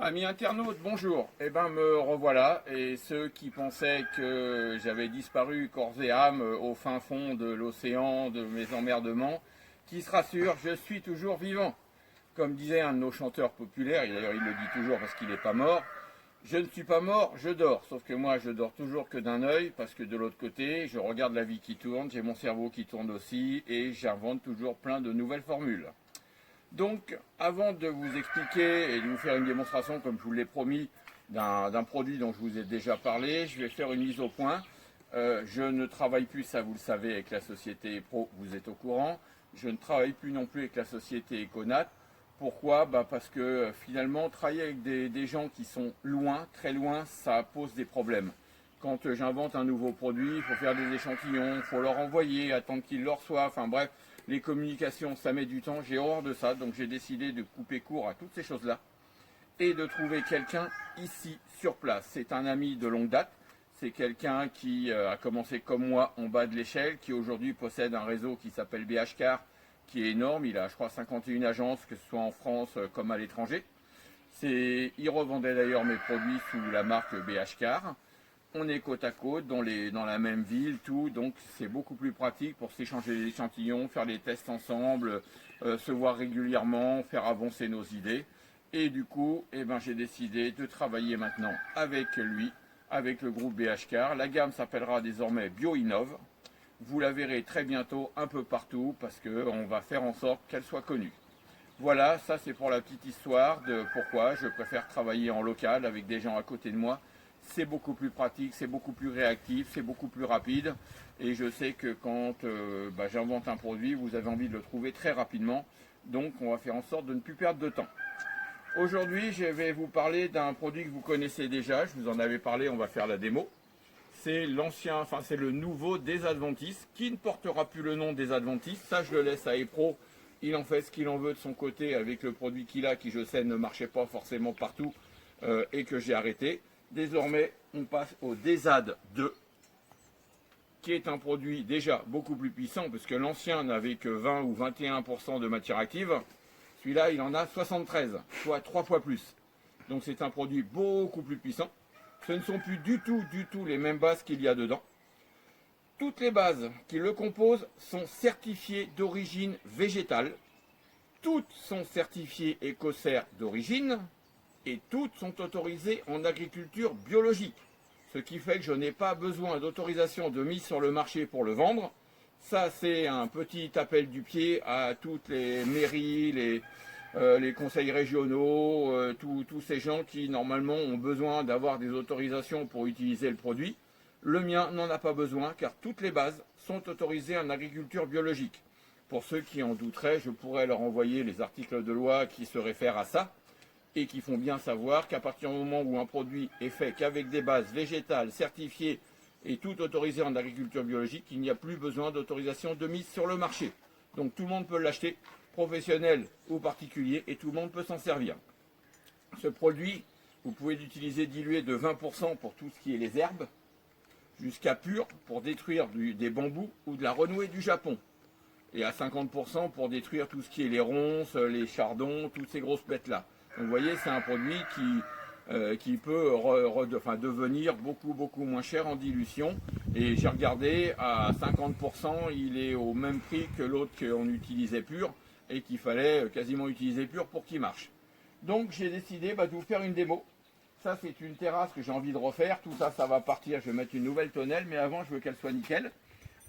Amis internautes, bonjour. Eh ben, me revoilà. Et ceux qui pensaient que j'avais disparu corps et âme au fin fond de l'océan, de mes emmerdements, qui se rassurent, je suis toujours vivant. Comme disait un de nos chanteurs populaires, et d'ailleurs il le dit toujours parce qu'il n'est pas mort, je ne suis pas mort, je dors. Sauf que moi, je dors toujours que d'un œil, parce que de l'autre côté, je regarde la vie qui tourne, j'ai mon cerveau qui tourne aussi, et j'invente toujours plein de nouvelles formules. Donc, avant de vous expliquer et de vous faire une démonstration, comme je vous l'ai promis, d'un produit dont je vous ai déjà parlé, je vais faire une mise au point. Je ne travaille plus, ça vous le savez, avec la société Pro, vous êtes au courant. Je ne travaille plus non plus avec la société Econat. Pourquoi? Parce que finalement, travailler avec des gens qui sont loin, très loin, ça pose des problèmes. Quand j'invente un nouveau produit, il faut faire des échantillons, il faut leur envoyer, attendre qu'ils le reçoivent, enfin bref, les communications, ça met du temps, j'ai horreur de ça, donc j'ai décidé de couper court à toutes ces choses-là et de trouver quelqu'un ici, sur place. C'est un ami de longue date, c'est quelqu'un qui a commencé comme moi en bas de l'échelle, qui aujourd'hui possède un réseau qui s'appelle BHCAR, qui est énorme, il a je crois 51 agences, que ce soit en France comme à l'étranger. Il revendait d'ailleurs mes produits sous la marque BHCAR. On est côte à côte, dans la même ville, tout, donc c'est beaucoup plus pratique pour s'échanger les échantillons, faire les tests ensemble, se voir régulièrement, faire avancer nos idées. Et du coup, j'ai décidé de travailler maintenant avec lui, avec le groupe BHCAR. La gamme s'appellera désormais BioInnov. Vous la verrez très bientôt un peu partout parce qu'on va faire en sorte qu'elle soit connue. Voilà, ça c'est pour la petite histoire de pourquoi je préfère travailler en local avec des gens à côté de moi. C'est beaucoup plus pratique, c'est beaucoup plus réactif, c'est beaucoup plus rapide. Et je sais que quand j'invente un produit, vous avez envie de le trouver très rapidement. Donc on va faire en sorte de ne plus perdre de temps. Aujourd'hui, je vais vous parler d'un produit que vous connaissez déjà. Je vous en avais parlé, on va faire la démo. C'est c'est le nouveau des Adventiste qui ne portera plus le nom des Adventistes. Ça, je le laisse à Epro. Il en fait ce qu'il en veut de son côté avec le produit qu'il a, qui je sais ne marchait pas forcément partout et que j'ai arrêté. Désormais, on passe au DZAD 2, qui est un produit déjà beaucoup plus puissant, parce que l'ancien n'avait que 20 ou 21% de matière active. Celui-là, il en a 73, soit 3 fois plus. Donc c'est un produit beaucoup plus puissant. Ce ne sont plus du tout les mêmes bases qu'il y a dedans. Toutes les bases qui le composent sont certifiées d'origine végétale. Toutes sont certifiées écossaires d'origine et toutes sont autorisées en agriculture biologique. Ce qui fait que je n'ai pas besoin d'autorisation de mise sur le marché pour le vendre. Ça, c'est un petit appel du pied à toutes les mairies, les conseils régionaux, tous ces gens qui normalement ont besoin d'avoir des autorisations pour utiliser le produit. Le mien n'en a pas besoin car toutes les bases sont autorisées en agriculture biologique. Pour ceux qui en douteraient, je pourrais leur envoyer les articles de loi qui se réfèrent à ça et qui font bien savoir qu'à partir du moment où un produit est fait qu'avec des bases végétales certifiées et tout autorisé en agriculture biologique, il n'y a plus besoin d'autorisation de mise sur le marché. Donc tout le monde peut l'acheter, professionnel ou particulier, et tout le monde peut s'en servir. Ce produit, vous pouvez l'utiliser dilué de 20% pour tout ce qui est les herbes, jusqu'à pur pour détruire des bambous ou de la renouée du Japon. Et à 50% pour détruire tout ce qui est les ronces, les chardons, toutes ces grosses bêtes-là. Donc vous voyez, c'est un produit qui peut devenir beaucoup moins cher en dilution. Et j'ai regardé, à 50%, il est au même prix que l'autre qu'on utilisait pur et qu'il fallait quasiment utiliser pur pour qu'il marche. Donc j'ai décidé de vous faire une démo. Ça, c'est une terrasse que j'ai envie de refaire. Tout ça, ça va partir. Je vais mettre une nouvelle tonnelle, mais avant, je veux qu'elle soit nickel.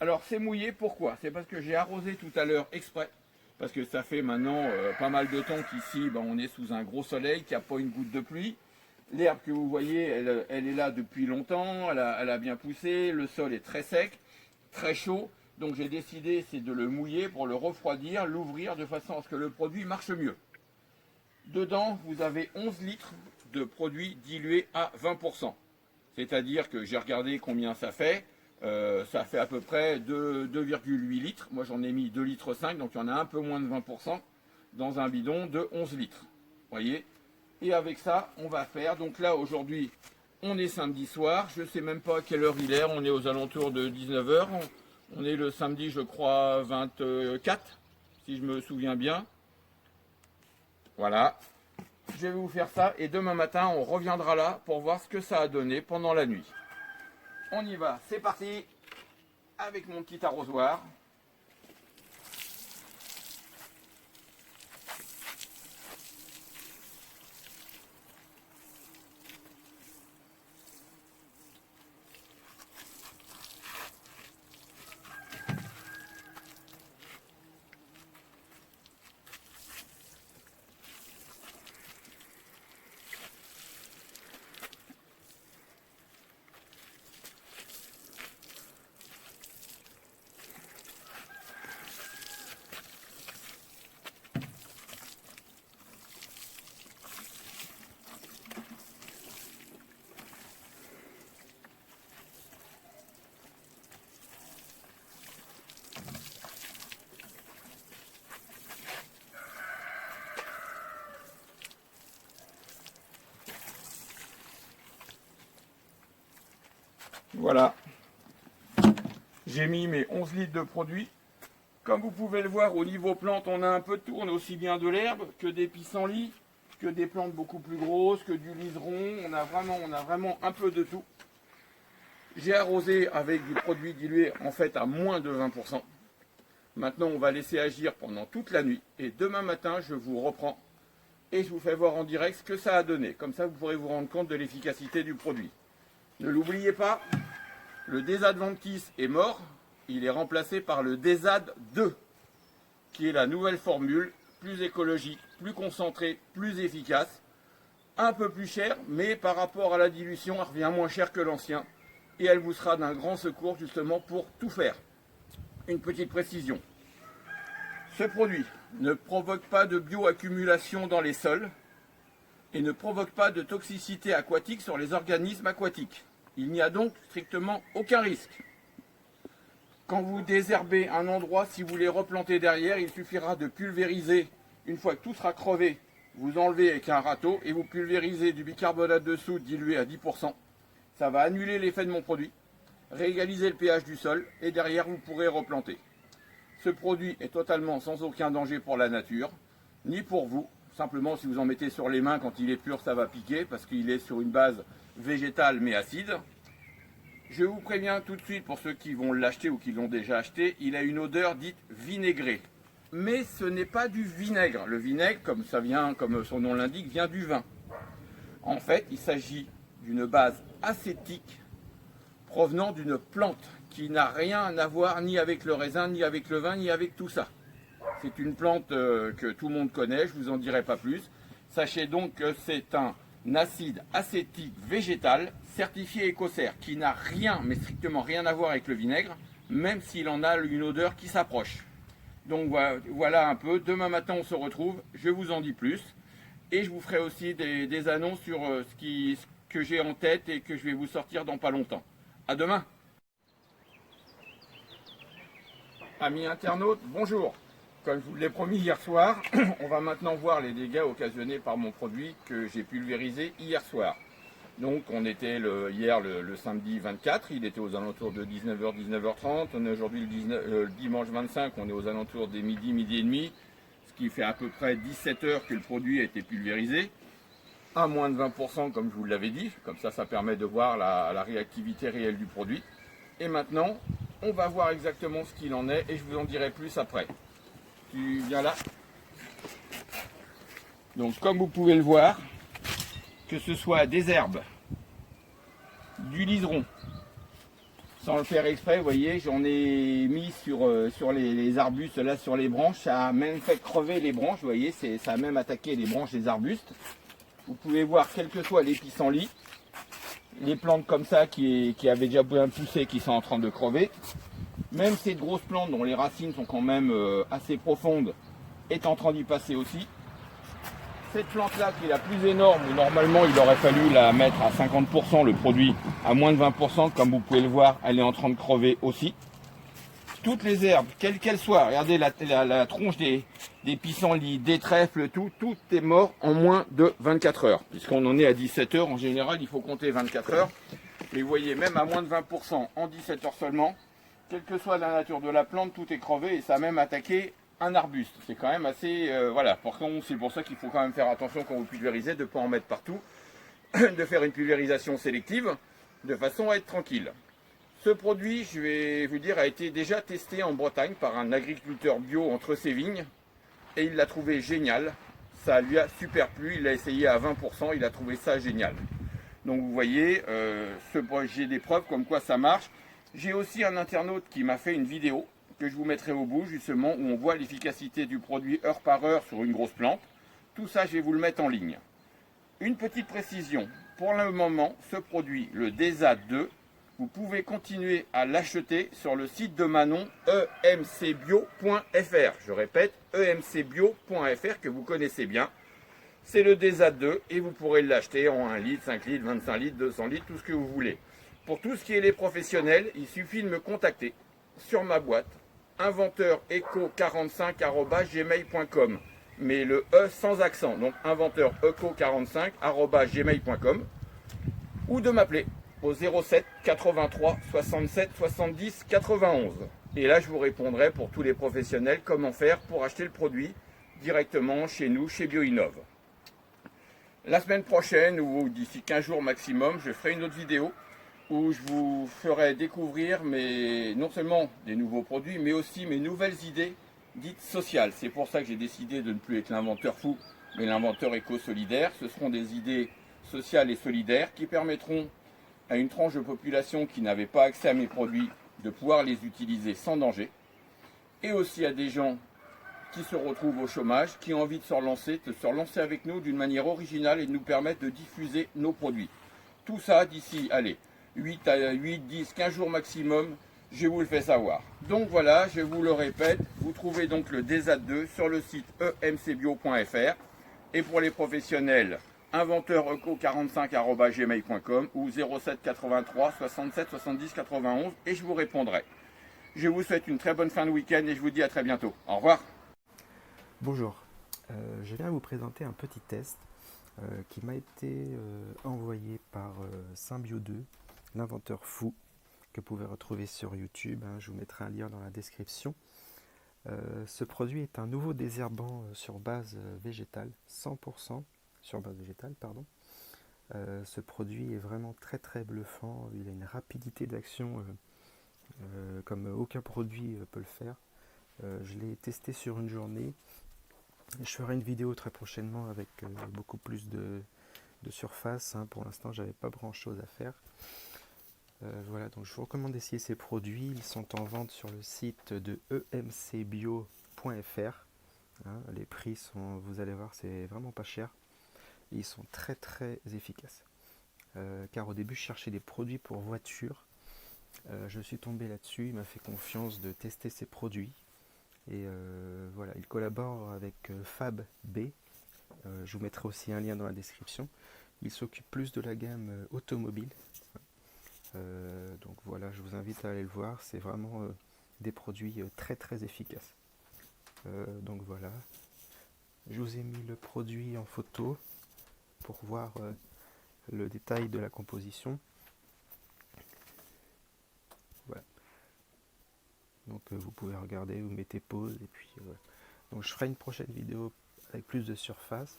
Alors, c'est mouillé. Pourquoi? C'est parce que j'ai arrosé tout à l'heure exprès. Parce que ça fait maintenant pas mal de temps qu'ici, on est sous un gros soleil, qu'il n'y a pas une goutte de pluie. L'herbe que vous voyez, elle est là depuis longtemps. Elle a bien poussé. Le sol est très sec, très chaud. Donc, j'ai décidé, c'est de le mouiller pour le refroidir, l'ouvrir de façon à ce que le produit marche mieux. Dedans, vous avez 11 litres de produit dilué à 20%. C'est-à-dire que j'ai regardé combien ça fait. Ça fait à peu près 2,8 litres. Moi, j'en ai mis 2,5 litres, donc il y en a un peu moins de 20% dans un bidon de 11 litres. Voyez. Et avec ça, on va faire. Donc là, aujourd'hui, on est samedi soir. Je ne sais même pas à quelle heure il est. On est aux alentours de 19 h. On est le samedi, je crois, 24, si je me souviens bien. Voilà. je vais vous faire ça et demain matin, on reviendra là pour voir ce que ça a donné pendant la nuit. On y va, c'est parti avec mon petit arrosoir. Voilà, j'ai mis mes 11 litres de produit. Comme vous pouvez le voir, au niveau plante, on a un peu de tout. On a aussi bien de l'herbe que des pissenlits, que des plantes beaucoup plus grosses, que du liseron. On a vraiment un peu de tout. J'ai arrosé avec du produit dilué, en fait, à moins de 20%. Maintenant, on va laisser agir pendant toute la nuit. Et demain matin, je vous reprends et je vous fais voir en direct ce que ça a donné. Comme ça, vous pourrez vous rendre compte de l'efficacité du produit. Ne l'oubliez pas, le Desadventis est mort, il est remplacé par le Desad 2, qui est la nouvelle formule, plus écologique, plus concentrée, plus efficace, un peu plus cher, mais par rapport à la dilution, elle revient moins cher que l'ancien, et elle vous sera d'un grand secours justement pour tout faire. Une petite précision, ce produit ne provoque pas de bioaccumulation dans les sols, et ne provoque pas de toxicité aquatique sur les organismes aquatiques. Il n'y a donc strictement aucun risque. Quand vous désherbez un endroit, si vous voulez replanter derrière, il suffira de pulvériser, une fois que tout sera crevé, vous enlevez avec un râteau et vous pulvérisez du bicarbonate de soude dilué à 10%. Ça va annuler l'effet de mon produit, réégaliser le pH du sol et derrière vous pourrez replanter. Ce produit est totalement sans aucun danger pour la nature, ni pour vous. Simplement, si vous en mettez sur les mains, quand il est pur, ça va piquer parce qu'il est sur une base végétale mais acide. Je vous préviens tout de suite pour ceux qui vont l'acheter ou qui l'ont déjà acheté, il a une odeur dite vinaigrée. Mais ce n'est pas du vinaigre. Le vinaigre, comme son nom l'indique, vient du vin. En fait, il s'agit d'une base acétique provenant d'une plante qui n'a rien à voir ni avec le raisin, ni avec le vin, ni avec tout ça. C'est une plante que tout le monde connaît, je ne vous en dirai pas plus. Sachez donc que c'est un acide acétique végétal certifié Écocert qui n'a rien, mais strictement rien à voir avec le vinaigre, même s'il en a une odeur qui s'approche. Donc voilà un peu. Demain matin, on se retrouve, je vous en dis plus. Et je vous ferai aussi des annonces sur ce que j'ai en tête et que je vais vous sortir dans pas longtemps. À demain. Amis internautes, bonjour. Comme je vous l'ai promis hier soir, on va maintenant voir les dégâts occasionnés par mon produit que j'ai pulvérisé hier soir. Donc on était hier le samedi 24, il était aux alentours de 19h, 19h30. On est aujourd'hui le dimanche 25, on est aux alentours des midi, midi et demi. Ce qui fait à peu près 17 heures que le produit a été pulvérisé. À moins de 20% comme je vous l'avais dit. Comme ça permet de voir la réactivité réelle du produit. Et maintenant, on va voir exactement ce qu'il en est et je vous en dirai plus après. Tu viens là. Donc comme vous pouvez le voir, que ce soit des herbes, du liseron, sans le faire exprès, vous voyez, j'en ai mis sur les arbustes, là sur les branches, ça a même fait crever les branches, vous voyez, ça a même attaqué les branches des arbustes. Vous pouvez voir, quels que soient les pissenlits, les plantes comme ça qui avaient déjà bien poussé, qui sont en train de crever. Même cette grosse plante dont les racines sont quand même assez profondes est en train d'y passer aussi. Cette plante là qui est la plus énorme, où normalement il aurait fallu la mettre à 50% le produit, à moins de 20%, comme vous pouvez le voir, elle est en train de crever aussi. Toutes les herbes, quelles qu'elles soient, regardez la tronche des pissenlits, des trèfles, tout est mort en moins de 24 heures. Puisqu'on en est à 17 heures, en général il faut compter 24 heures. Mais vous voyez, même à moins de 20% en 17 heures seulement, quelle que soit la nature de la plante, tout est crevé et ça a même attaqué un arbuste. C'est quand même assez... voilà, par contre, c'est pour ça qu'il faut quand même faire attention quand vous pulvérisez, de ne pas en mettre partout, de faire une pulvérisation sélective, de façon à être tranquille. Ce produit, je vais vous dire, a été déjà testé en Bretagne par un agriculteur bio entre ses vignes, et il l'a trouvé génial. Ça lui a super plu, il l'a essayé à 20%, il a trouvé ça génial. Donc vous voyez, j'ai des preuves comme quoi ça marche. J'ai aussi un internaute qui m'a fait une vidéo que je vous mettrai au bout, justement, où on voit l'efficacité du produit heure par heure sur une grosse plante. Tout ça, je vais vous le mettre en ligne. Une petite précision, pour le moment, ce produit, le DESA 2, vous pouvez continuer à l'acheter sur le site de Manon, emcbio.fr. Je répète, emcbio.fr, que vous connaissez bien. C'est le DESA 2 et vous pourrez l'acheter en 1 litre, 5 litres, 25 litres, 200 litres, tout ce que vous voulez. Pour tout ce qui est les professionnels, il suffit de me contacter sur ma boîte, inventeureco45@gmail.com, mais le E sans accent, donc inventeureco45@gmail.com, ou de m'appeler au 07 83 67 70 91. Et là, je vous répondrai pour tous les professionnels comment faire pour acheter le produit directement chez nous, chez BioInnov. La semaine prochaine, ou d'ici 15 jours maximum, je ferai une autre vidéo où je vous ferai découvrir non seulement des nouveaux produits, mais aussi mes nouvelles idées dites sociales. C'est pour ça que j'ai décidé de ne plus être l'inventeur fou, mais l'inventeur éco-solidaire. Ce seront des idées sociales et solidaires qui permettront à une tranche de population qui n'avait pas accès à mes produits de pouvoir les utiliser sans danger, et aussi à des gens qui se retrouvent au chômage, qui ont envie de se relancer avec nous d'une manière originale et de nous permettre de diffuser nos produits. Tout ça d'ici, allez, 8, 10, 15 jours maximum, je vous le fais savoir. Donc voilà, je vous le répète, vous trouvez donc le DESA 2 sur le site emcbio.fr, et pour les professionnels, inventeureco45@gmail.com ou 07 83 67 70 91, et je vous répondrai. Je vous souhaite une très bonne fin de week-end et je vous dis à très bientôt. Au revoir. Bonjour, je viens vous présenter un petit test qui m'a été envoyé par Symbio2, l'inventeur fou, que vous pouvez retrouver sur YouTube. Je vous mettrai un lien dans la description. Ce produit est un nouveau désherbant sur base végétale, 100% sur base végétale, pardon. Ce produit est vraiment très très bluffant, il a une rapidité d'action comme aucun produit peut le faire. Je l'ai testé sur une journée. Je ferai une vidéo très prochainement avec beaucoup plus de surface. Pour l'instant, j'avais pas grand chose à faire. Voilà, donc je vous recommande d'essayer ces produits. Ils sont en vente sur le site de emcbio.fr. Les prix sont, vous allez voir, c'est vraiment pas cher. Et ils sont très très efficaces. Car au début, je cherchais des produits pour voiture. Je suis tombé là-dessus. Il m'a fait confiance de tester ces produits. Et voilà, il collabore avec FabB. Je vous mettrai aussi un lien dans la description. Il s'occupe plus de la gamme automobile. Donc voilà, je vous invite à aller le voir. C'est vraiment des produits très très efficaces. Donc voilà, je vous ai mis le produit en photo pour voir le détail de la composition. Voilà. Donc vous pouvez regarder, vous mettez pause et puis voilà. Donc je ferai une prochaine vidéo avec plus de surface.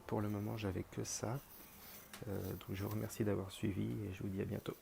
Pour le moment j'avais que ça. Donc je vous remercie d'avoir suivi et je vous dis à bientôt.